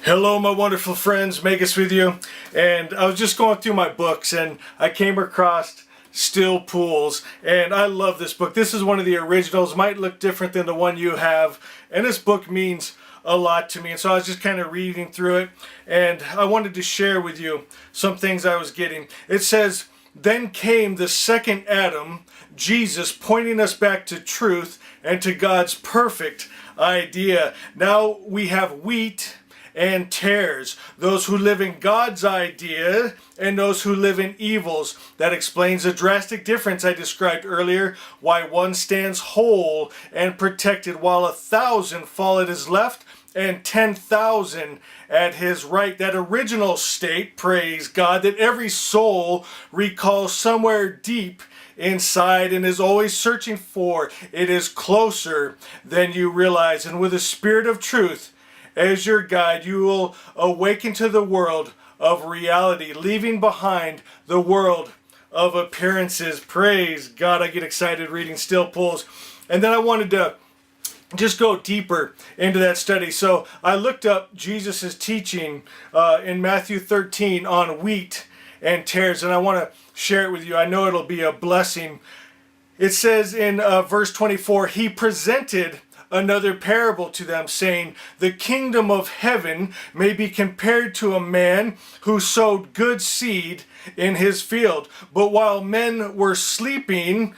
Hello, my wonderful friends. Magus with you. And I was just going through my books and I came across Still Pools. And I love this book. This is one of the originals. Might look different than the one you have. And this book means a lot to me. And so I was just kind of reading through it. And I wanted to share with you some things I was getting. It says, "Then came the second Adam, Jesus, pointing us back to truth and to God's perfect idea. Now we have wheat and tares, those who live in God's idea and those who live in evil's." That explains the drastic difference I described earlier, why one stands whole and protected while 1,000 fall at his left and 10,000 at his right. That original state, praise God, that every soul recalls somewhere deep inside and is always searching for. It is closer than you realize. And with the Spirit of truth as your guide, you will awaken to the world of reality, leaving behind the world of appearances. Praise God. I get excited reading Still Pools. And then I wanted to just go deeper into that study. So I looked up Jesus' teaching in Matthew 13 on wheat and tares, and I want to share it with you. I know it'll be a blessing. It says in verse 24, "He presented another parable to them, saying, the kingdom of heaven may be compared to a man who sowed good seed in his field. But while men were sleeping,"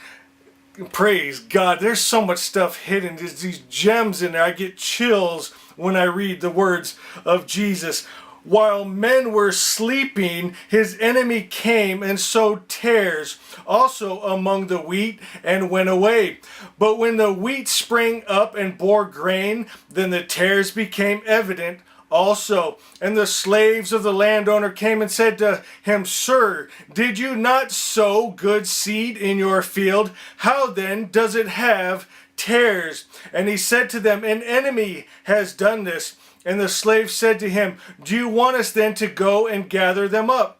praise God, there's so much stuff hidden. There's these gems in there. I get chills when I read the words of Jesus. "While men were sleeping, his enemy came and sowed tares also among the wheat and went away. But when the wheat sprang up and bore grain, then the tares became evident also. And the slaves of the landowner came and said to him, 'Sir, did you not sow good seed in your field? How then does it have tares?' And he said to them, 'An enemy has done this.' And the slave said to him, 'Do you want us then to go and gather them up?'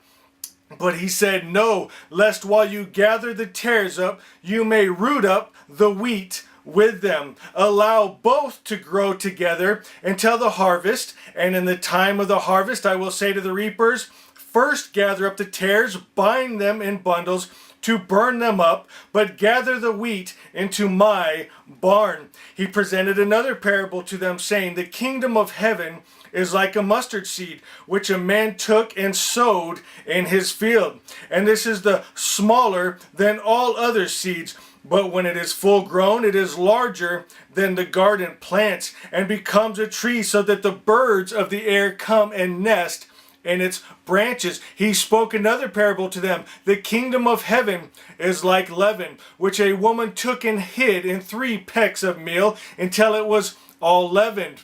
But he said, 'No, lest while you gather the tares up, you may root up the wheat with them. Allow both to grow together until the harvest. And in the time of the harvest I will say to the reapers, first gather up the tares, bind them in bundles to burn them up, but gather the wheat into my barn.' He presented another parable to them, saying, the kingdom of heaven is like a mustard seed, which a man took and sowed in his field. And this is the smaller than all other seeds. But when it is full grown, it is larger than the garden plants and becomes a tree, so that the birds of the air come and nest in its branches." He spoke another parable to them. "The kingdom of heaven is like leaven, which a woman took and hid in 3 pecks of meal until it was all leavened."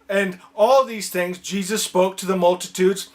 And all these things Jesus spoke to the multitudes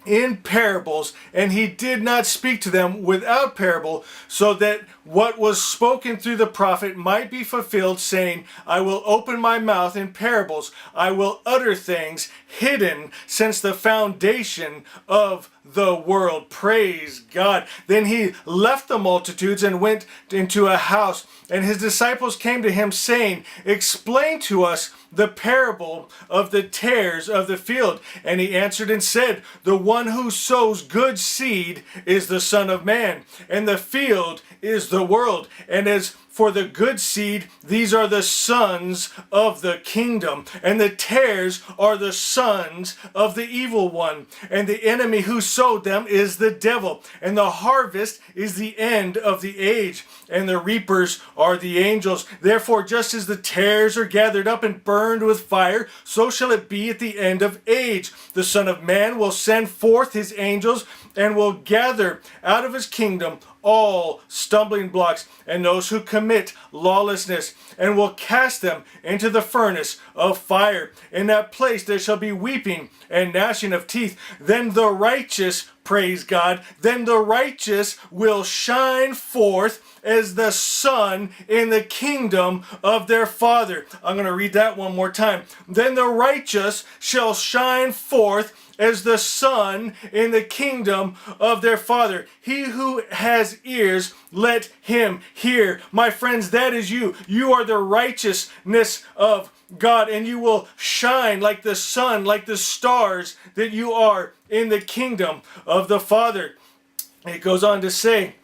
in parables, and he did not speak to them without parable, so that what was spoken through the prophet might be fulfilled, saying, "I will open my mouth in parables. I will utter things hidden since the foundation of the world." Praise God. Then he left the multitudes and went into a house, and his disciples came to him, saying, "Explain to us the parable of the tares of the field." And he answered and said, "The one who sows good seed is the Son of Man, and the field is the world. And as for the good seed, these are the sons of the kingdom, and the tares are the sons of the evil one. And the enemy who sowed them is the devil. And the harvest is the end of the age, and the reapers are the angels. Therefore, just as the tares are gathered up and burned with fire, so shall it be at the end of age. The Son of Man will send forth his angels and will gather out of his kingdom all stumbling blocks and those who commit lawlessness, and will cast them into the furnace of fire. In that place there shall be weeping and gnashing of teeth. Then the righteous," praise God, "then the righteous will shine forth as the sun in the kingdom of their Father." I'm going to read that one more time. "Then the righteous shall shine forth as the sun in the kingdom of their Father. He who has ears, let him hear." My friends, that is you. You are the righteousness of God, and you will shine like the sun, like the stars that you are in the kingdom of the Father. It goes on to say,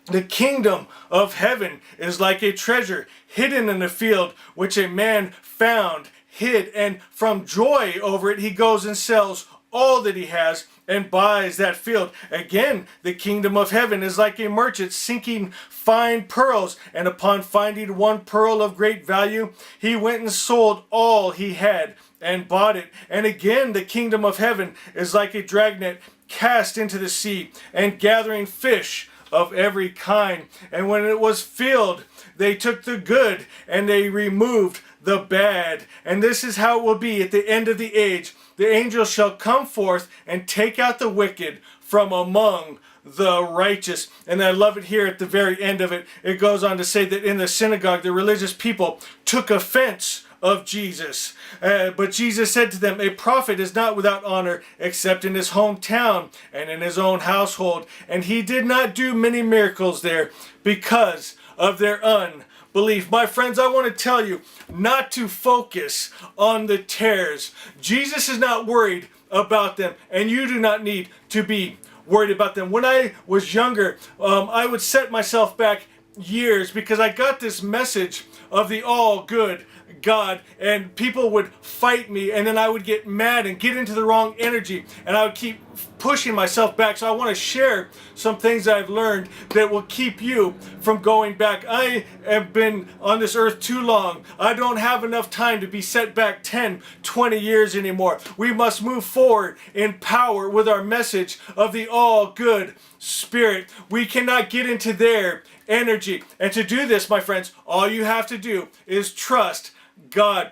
the kingdom of heaven is like a treasure hidden in a field, which a man found, hid, and from joy over it he goes and sells all that he has and buys that field. Again, the kingdom of heaven is like a merchant seeking fine pearls, and upon finding one pearl of great value, he went and sold all he had and bought it. And again, the kingdom of heaven is like a dragnet cast into the sea and gathering fish of every kind. And when it was filled, they took the good and they removed the bad. And this is how it will be at the end of the age. The angels shall come forth and take out the wicked from among the righteous. And I love it here at the very end of it. It goes on to say that in the synagogue, the religious people took offense of Jesus. But Jesus said to them, a prophet is not without honor except in his hometown and in his own household. And he did not do many miracles there because of their unbelief. My friends, I want to tell you not to focus on the tares. Jesus is not worried about them, and you do not need to be worried about them. When I was younger, I would set myself back years because I got this message of the all good God, and people would fight me, and then I would get mad and get into the wrong energy, and I would keep pushing myself back. So I want to share some things I've learned that will keep you from going back. I have been on this earth too long. I don't have enough time to be set back 10, 20 years anymore. We must move forward in power with our message of the all good Spirit. We cannot get into their energy. And to do this, my friends, all you have to do is trust God.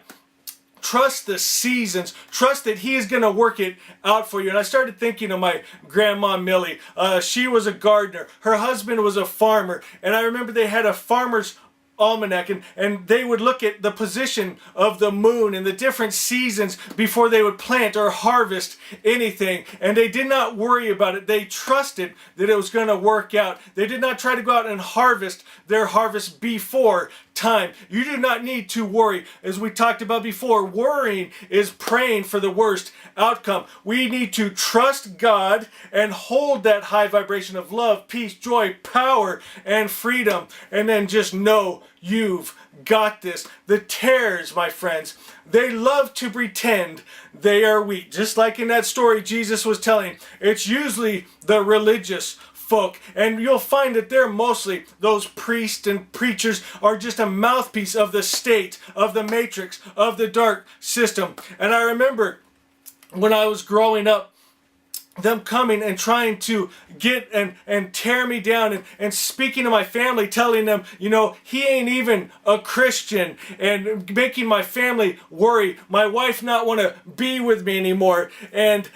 Trust the seasons. Trust that He is going to work it out for you. And I started thinking of my grandma Millie. She was a gardener. Her husband was a farmer. And I remember they had a farmer's almanac, and they would look at the position of the moon and the different seasons before they would plant or harvest anything. And they did not worry about it. They trusted that it was going to work out. They did not try to go out and harvest their harvest before time. You do not need to worry. As we talked about before, worrying is praying for the worst outcome. We need to trust God and hold that high vibration of love, peace, joy, power, and freedom. And then just know you've got this. The tares, my friends, they love to pretend they are wheat. Just like in that story Jesus was telling, it's usually the religious folk, and you'll find that they're mostly those priests and preachers are just a mouthpiece of the state, of the matrix, of the dark system. And I remember when I was growing up, them coming and trying to get and tear me down and speaking to my family, telling them, you know, he ain't even a Christian, and making my family worry, my wife not want to be with me anymore, and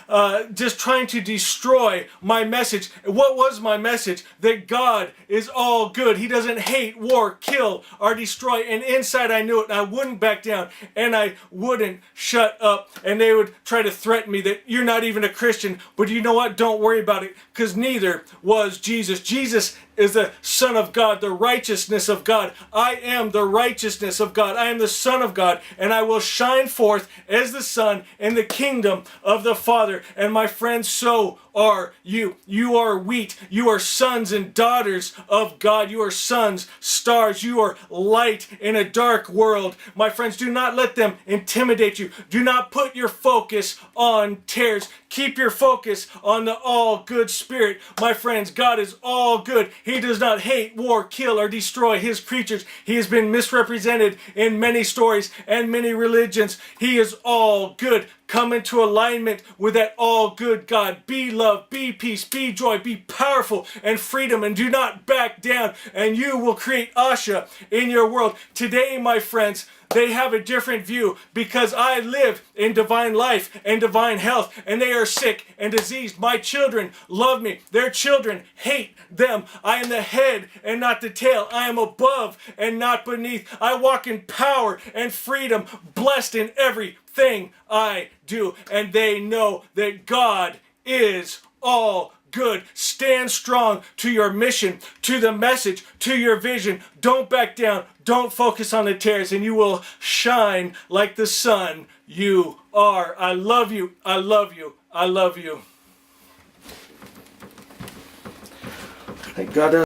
just trying to destroy my message. What was my message? That God is all good. He doesn't hate, war, kill, or destroy. And inside I knew it, and I wouldn't back down, and I wouldn't shut up. And they would try to threaten me that you're not even a Christian, but you know what? Don't worry about it, because neither was Jesus. Jesus is the Son of God, the righteousness of God. I am the righteousness of God. I am the Son of God, and I will shine forth as the Son in the kingdom of the Father. And my friends, so are you. You are wheat. You are sons and daughters of God. You are sons, stars. You are light in a dark world. My friends, do not let them intimidate you. Do not put your focus on tares. Keep your focus on the all good Spirit. My friends, God is all good. He does not hate, war, kill, or destroy His creatures. He has been misrepresented in many stories and many religions. He is all good. Come into alignment with that all good God. Be love, be peace, be joy, be powerful and freedom, and do not back down, and you will create Asha in your world. Today, my friends, they have a different view, because I live in divine life and divine health, and they are sick and diseased. My children love me. Their children hate them. I am the head and not the tail. I am above and not beneath. I walk in power and freedom, blessed in everything I do. And they know that God is all good. Stand strong to your mission, to the message, to your vision. Don't back down. Don't focus on the tares, and you will shine like the sun you are. I love you. I love you. I love you. I gotta